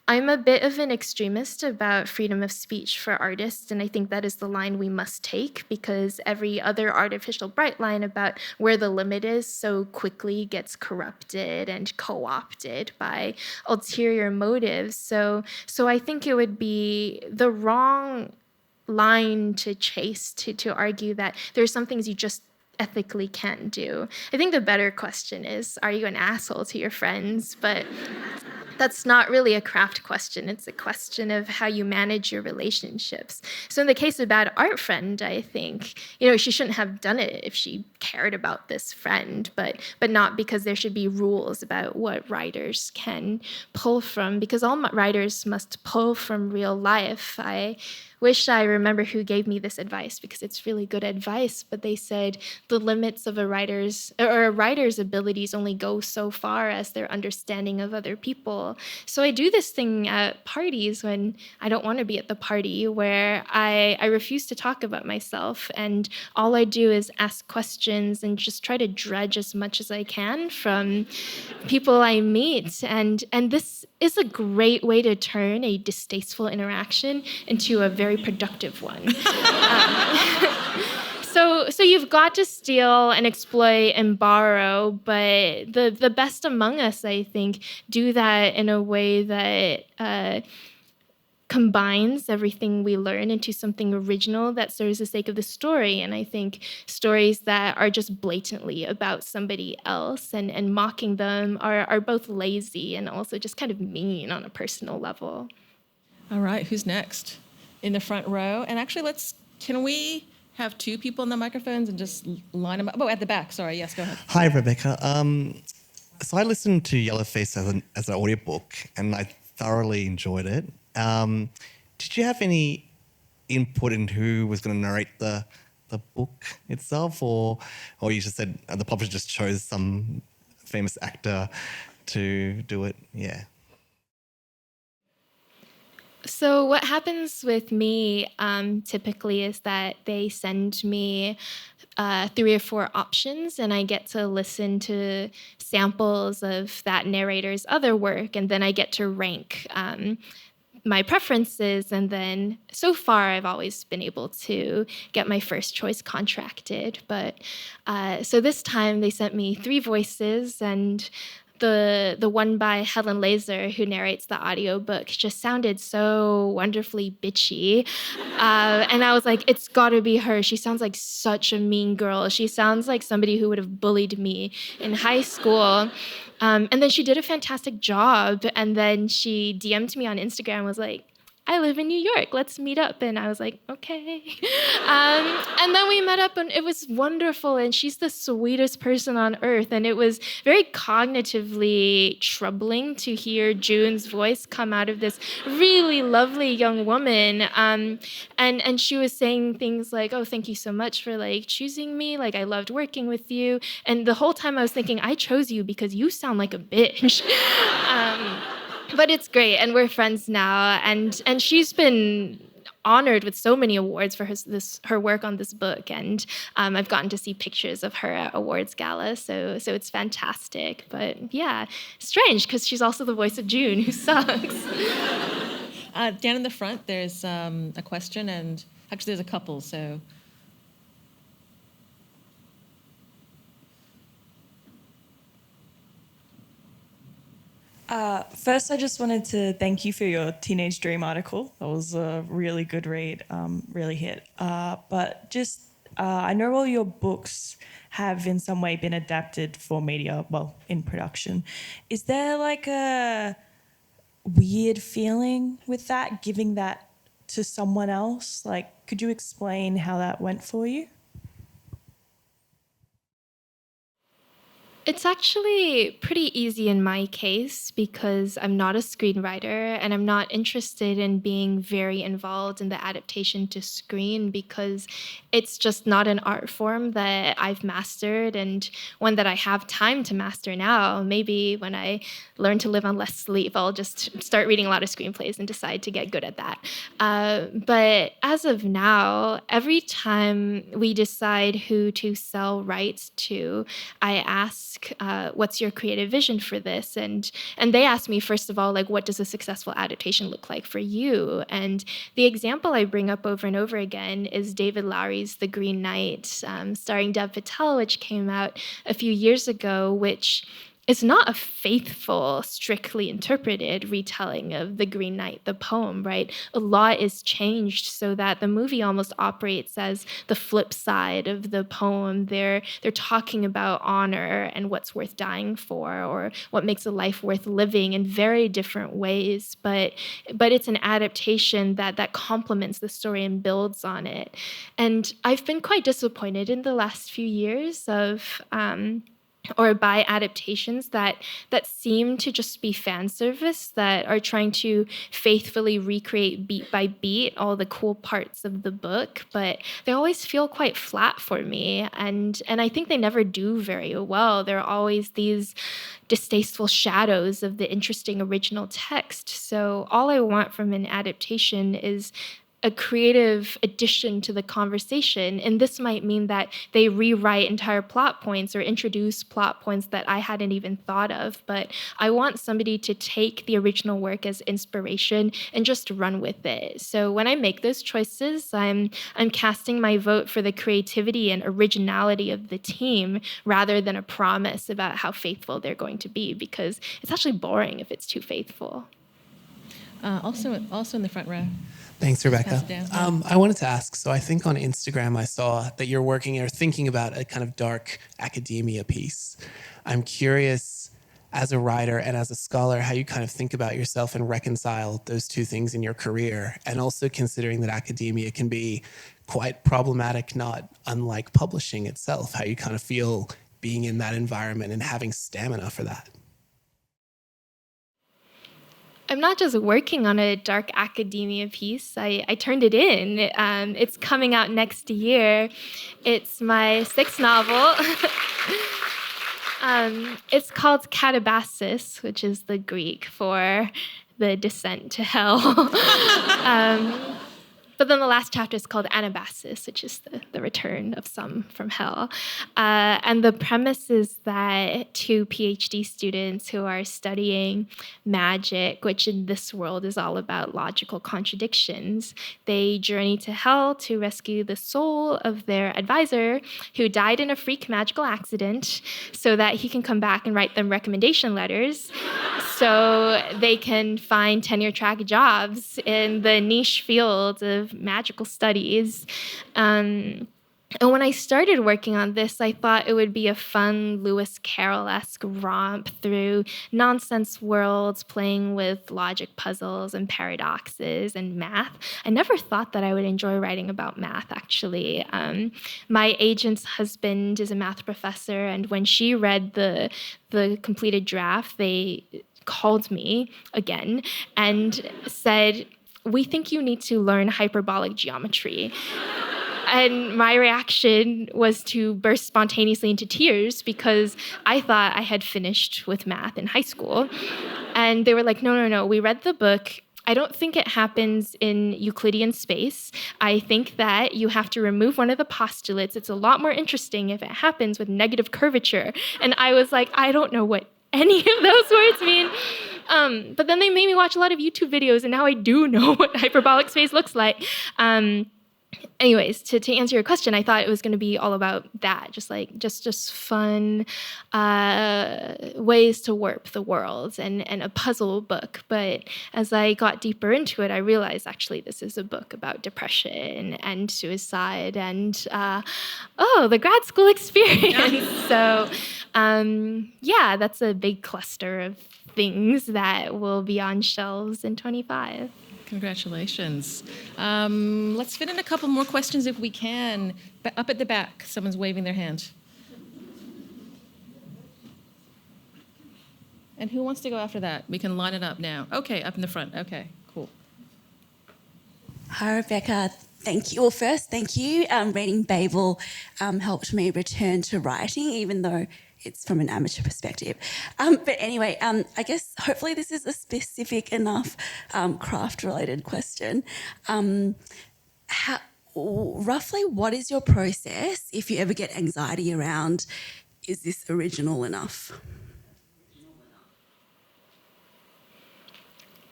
I'm a bit of an extremist about freedom of speech for artists, and I think that is the line we must take, because every other artificial bright line about where the limit is so quickly gets corrupted and co-opted by ulterior motives. So I think it would be the wrong line to chase to argue that there are some things you just ethically can't do. I think the better question is, are you an asshole to your friends? But that's not really a craft question. It's a question of how you manage your relationships. So in the case of Bad Art Friend, I think, she shouldn't have done it if she cared about this friend, but not because there should be rules about what writers can pull from, because all writers must pull from real life. I wish I remember who gave me this advice, because it's really good advice, but they said the limits of a writer's abilities only go so far as their understanding of other people. So I do this thing at parties when I don't want to be at the party, where I refuse to talk about myself, and all I do is ask questions and just try to dredge as much as I can from people I meet. And this is a great way to turn a distasteful interaction into a very productive one. So you've got to steal and exploit and borrow, but the best among us, I think, do that in a way that combines everything we learn into something original that serves the sake of the story. And I think stories that are just blatantly about somebody else and mocking them are both lazy and also just kind of mean on a personal level. All right, who's next? In the front row. And actually, can we have two people in the microphones and just line them up? Oh, at the back, sorry, yes, go ahead. Hi, Rebecca. So I listened to Yellowface as an audiobook, and I thoroughly enjoyed it. Did you have any input in who was going to narrate the book itself, or you just said the publisher just chose some famous actor to do it? Yeah. So what happens with me typically is that they send me 3 or 4 options, and I get to listen to samples of that narrator's other work, and then I get to rank my preferences, and then so far I've always been able to get my first choice contracted. But so this time they sent me 3 voices, and the one by Helen Laser, who narrates the audiobook, just sounded so wonderfully bitchy. And I was like, it's gotta be her. She sounds like such a mean girl. She sounds like somebody who would have bullied me in high school. And then she did a fantastic job. And then she DM'd me on Instagram and was like, I live in New York, let's meet up. And I was like, okay. And then we met up, and it was wonderful. And she's the sweetest person on earth. And it was very cognitively troubling to hear June's voice come out of this really lovely young woman. And she was saying things like, oh, thank you so much for choosing me. I loved working with you. And the whole time I was thinking, I chose you because you sound like a bitch. But it's great, and we're friends now, and she's been honored with so many awards for her work on this book, and I've gotten to see pictures of her at awards gala, so it's fantastic. But yeah, strange because she's also the voice of June, who sucks. Down in the front, there's a question, and actually there's a couple, so. First, I just wanted to thank you for your Teenage Dream article. That was a really good read, really hit. But just, I know all your books have in some way been adapted for media, well, in production. Is there like a weird feeling with that, giving that to someone else? Like, could you explain how that went for you? It's actually pretty easy in my case because I'm not a screenwriter and I'm not interested in being very involved in the adaptation to screen because it's just not an art form that I've mastered and one that I have time to master now. Maybe when I learn to live on less sleep, I'll just start reading a lot of screenplays and decide to get good at that. But as of now, every time we decide who to sell rights to, I ask, what's your creative vision for this? And they ask me, first of all, like, what does a successful adaptation look like for you? And the example I bring up over and over again is David Lowery's The Green Knight, starring Dev Patel, which came out a few years ago, which is not a faithful, strictly interpreted retelling of The Green Knight, the poem, right? A lot is changed so that the movie almost operates as the flip side of the poem. They're talking about honor and what's worth dying for, or what makes a life worth living in very different ways. But it's an adaptation that complements the story and builds on it. And I've been quite disappointed in the last few years or by adaptations that seem to just be fan service, that are trying to faithfully recreate beat by beat all the cool parts of the book, but they always feel quite flat for me, and I think they never do very well. There are always these distasteful shadows of the interesting original text. So all I want from an adaptation is a creative addition to the conversation. And this might mean that they rewrite entire plot points or introduce plot points that I hadn't even thought of. But I want somebody to take the original work as inspiration and just run with it. So when I make those choices, I'm casting my vote for the creativity and originality of the team rather than a promise about how faithful they're going to be, because it's actually boring if it's too faithful. Also in the front row. Thanks, Rebecca. Pass it down. I wanted to ask, so I think on Instagram I saw that you're working or thinking about a kind of dark academia piece. I'm curious, as a writer and as a scholar, how you kind of think about yourself and reconcile those two things in your career, and also considering that academia can be quite problematic, not unlike publishing itself, how you kind of feel being in that environment and having stamina for that. I'm not just working on a dark academia piece. I turned it in. It's coming out next year. It's my 6th novel. It's called Catabasis, which is the Greek for the descent to hell. But then the last chapter is called Anabasis, which is the return of some from hell. And the premise is that 2 PhD students who are studying magic, which in this world is all about logical contradictions, they journey to hell to rescue the soul of their advisor who died in a freak magical accident so that he can come back and write them recommendation letters so they can find tenure-track jobs in the niche field of magical studies. And when I started working on this, I thought it would be a fun Lewis Carroll-esque romp through nonsense worlds, playing with logic puzzles and paradoxes and math. I never thought that I would enjoy writing about math, actually. My agent's husband is a math professor, and when she read the completed draft, they called me again and said, "We think you need to learn hyperbolic geometry." And my reaction was to burst spontaneously into tears because I thought I had finished with math in high school. And they were like, no, we read the book. I don't think it happens in Euclidean space. I think that you have to remove one of the postulates. It's a lot more interesting if it happens with negative curvature. And I was like, I don't know what any of those words mean. But then they made me watch a lot of YouTube videos, and now I do know what hyperbolic space looks like. Anyways, to answer your question, I thought it was going to be all about that, just fun ways to warp the world and a puzzle book. But as I got deeper into it, I realized actually this is a book about depression and suicide and the grad school experience. So yeah, that's a big cluster of things that will be on shelves in 25. Congratulations. Let's fit in a couple more questions if we can. Up at the back, someone's waving their hand. And who wants to go after that? We can line it up now. Okay, up in the front. Okay, cool. Hi, Rebecca. Thank you. Well, first, thank you. Reading Babel helped me return to writing, even though it's from an amateur perspective. But anyway, I guess hopefully this is a specific enough craft-related question. Roughly, what is your process if you ever get anxiety around, is this original enough?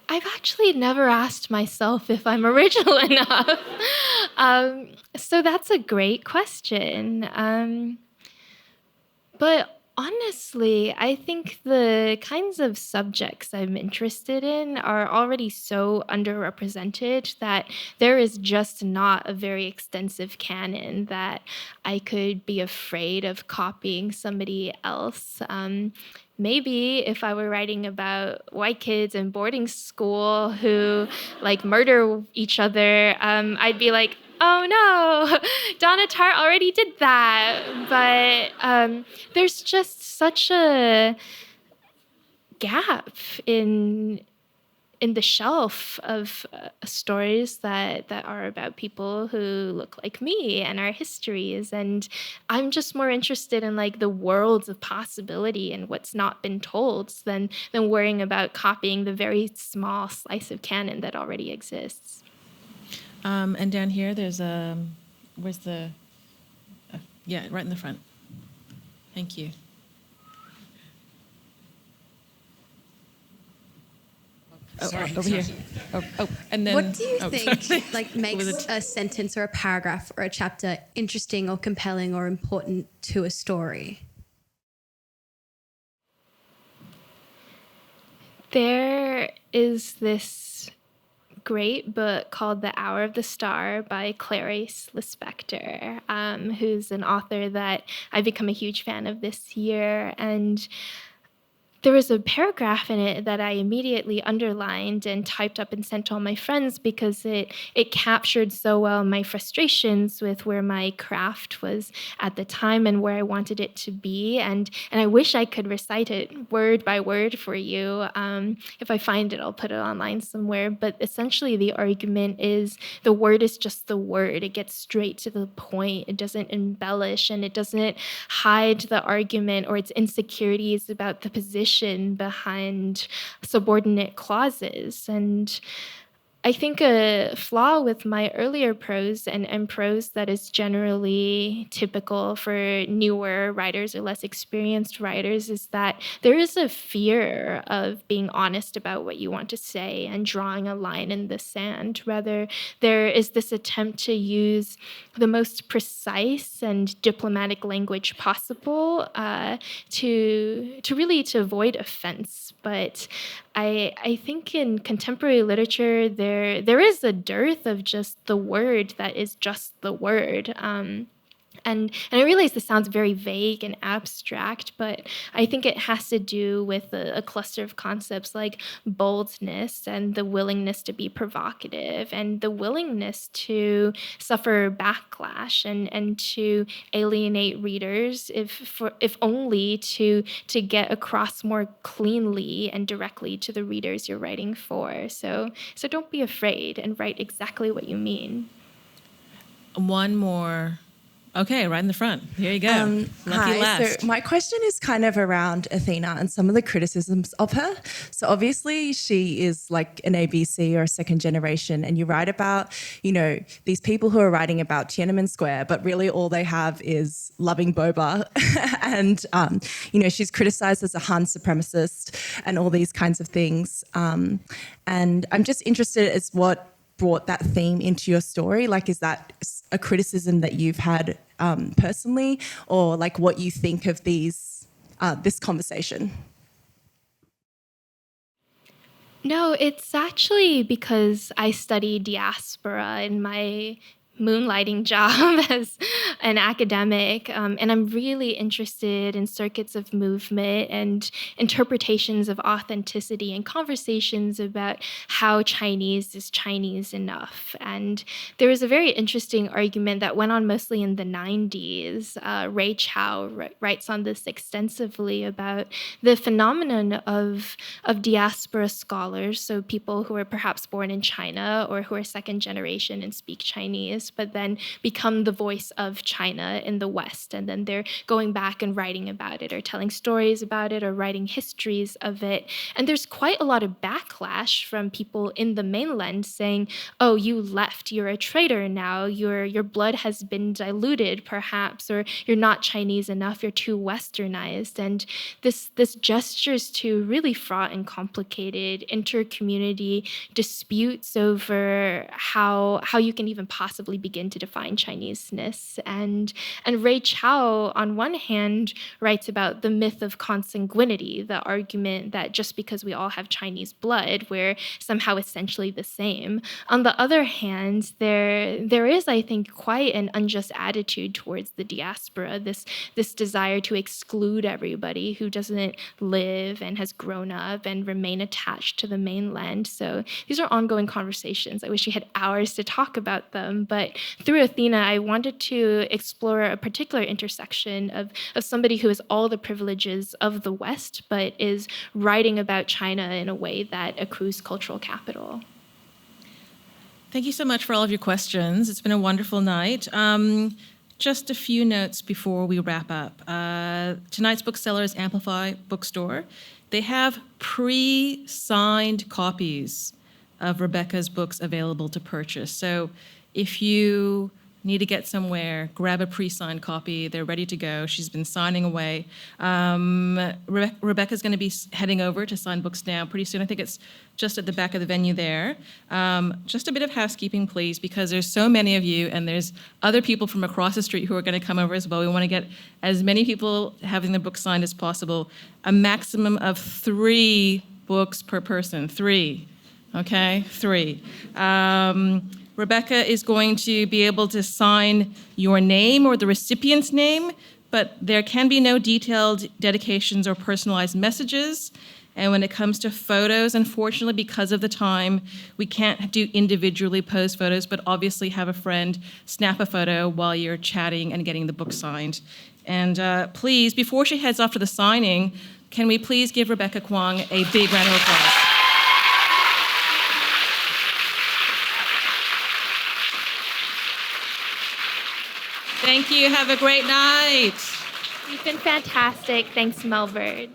I've actually never asked myself if I'm original enough. So that's a great question. But honestly, I think the kinds of subjects I'm interested in are already so underrepresented that there is just not a very extensive canon that I could be afraid of copying somebody else. Maybe if I were writing about white kids in boarding school who murder each other, I'd be like, oh no, Donna Tartt already did that. But there's just such a gap in the shelf of stories that are about people who look like me and our histories. And I'm just more interested in the worlds of possibility and what's not been told than worrying about copying the very small slice of canon that already exists. And down here, there's where's the, yeah, right in the front. Thank you. Sorry. Over here. And then. What do you think sorry. makes a sentence or a paragraph or a chapter interesting or compelling or important to a story? There is this great book called The Hour of the Star by Clarice Lispector, who's an author that I've become a huge fan of this year. And there was a paragraph in it that I immediately underlined and typed up and sent to all my friends because it captured so well my frustrations with where my craft was at the time and where I wanted it to be. And I wish I could recite it word by word for you. If I find it, I'll put it online somewhere. But essentially the argument is the word is just the word. It gets straight to the point. It doesn't embellish and it doesn't hide the argument or its insecurities about the position behind subordinate clauses. And I think a flaw with my earlier prose and prose that is generally typical for newer writers or less experienced writers is that there is a fear of being honest about what you want to say and drawing a line in the sand. Rather, there is this attempt to use the most precise and diplomatic language possible to avoid offense. But I think in contemporary literature, there is a dearth of just the word that is just the word. And I realize this sounds very vague and abstract, but I think it has to do with a cluster of concepts like boldness and the willingness to be provocative and the willingness to suffer backlash and to alienate readers if only to get across more cleanly and directly to the readers you're writing for. So don't be afraid and write exactly what you mean. One more Okay, right in the front. Here you go. Lucky Hi. last. So my question is kind of around Athena and some of the criticisms of her. So obviously she is like an ABC or a second generation, and you write about, these people who are writing about Tiananmen Square, but really all they have is loving boba, and she's criticized as a Han supremacist and all these kinds of things. And I'm just interested as what brought that theme into your story? Like, is that a criticism that you've had personally, or like what you think of this conversation? No, it's actually because I study diaspora in my moonlighting job as an academic, and I'm really interested in circuits of movement and interpretations of authenticity and conversations about how Chinese is Chinese enough. And there was a very interesting argument that went on mostly in the 90s. Ray Chow writes on this extensively about the phenomenon of diaspora scholars, so people who are perhaps born in China or who are second generation and speak Chinese, but then become the voice of China in the West. And then they're going back and writing about it or telling stories about it or writing histories of it. And there's quite a lot of backlash from people in the mainland saying, oh, you left, you're a traitor now, your blood has been diluted perhaps, or you're not Chinese enough, you're too westernized. And this gestures to really fraught and complicated inter-community disputes over how you can even possibly begin to define Chineseness. And Ray Chow, on one hand, writes about the myth of consanguinity, the argument that just because we all have Chinese blood, we're somehow essentially the same. On the other hand, there is, I think, quite an unjust attitude towards the diaspora, this desire to exclude everybody who doesn't live and has grown up and remain attached to the mainland. So these are ongoing conversations. I wish we had hours to talk about them, but through Athena, I wanted to explore a particular intersection of somebody who has all the privileges of the West, but is writing about China in a way that accrues cultural capital. Thank you so much for all of your questions. It's been a wonderful night. Just a few notes before we wrap up. Tonight's bookseller is Amplify Bookstore. They have pre-signed copies of Rebecca's books available to purchase. So if you need to get somewhere, grab a pre-signed copy. They're ready to go. She's been signing away. Rebecca's going to be heading over to sign books now pretty soon. I think it's just at the back of the venue there. Just a bit of housekeeping, please, because there's so many of you, and there's other people from across the street who are going to come over as well. We want to get as many people having their books signed as possible. A maximum of 3 books per person. 3. Okay? 3. Rebecca is going to be able to sign your name or the recipient's name, but there can be no detailed dedications or personalized messages. And when it comes to photos, unfortunately, because of the time, we can't do individually posed photos, but obviously have a friend snap a photo while you're chatting and getting the book signed. And please, before she heads off to the signing, can we please give Rebecca Kuang a big round of applause? Thank you. Have a great night. You've been fantastic. Thanks, Melbourne.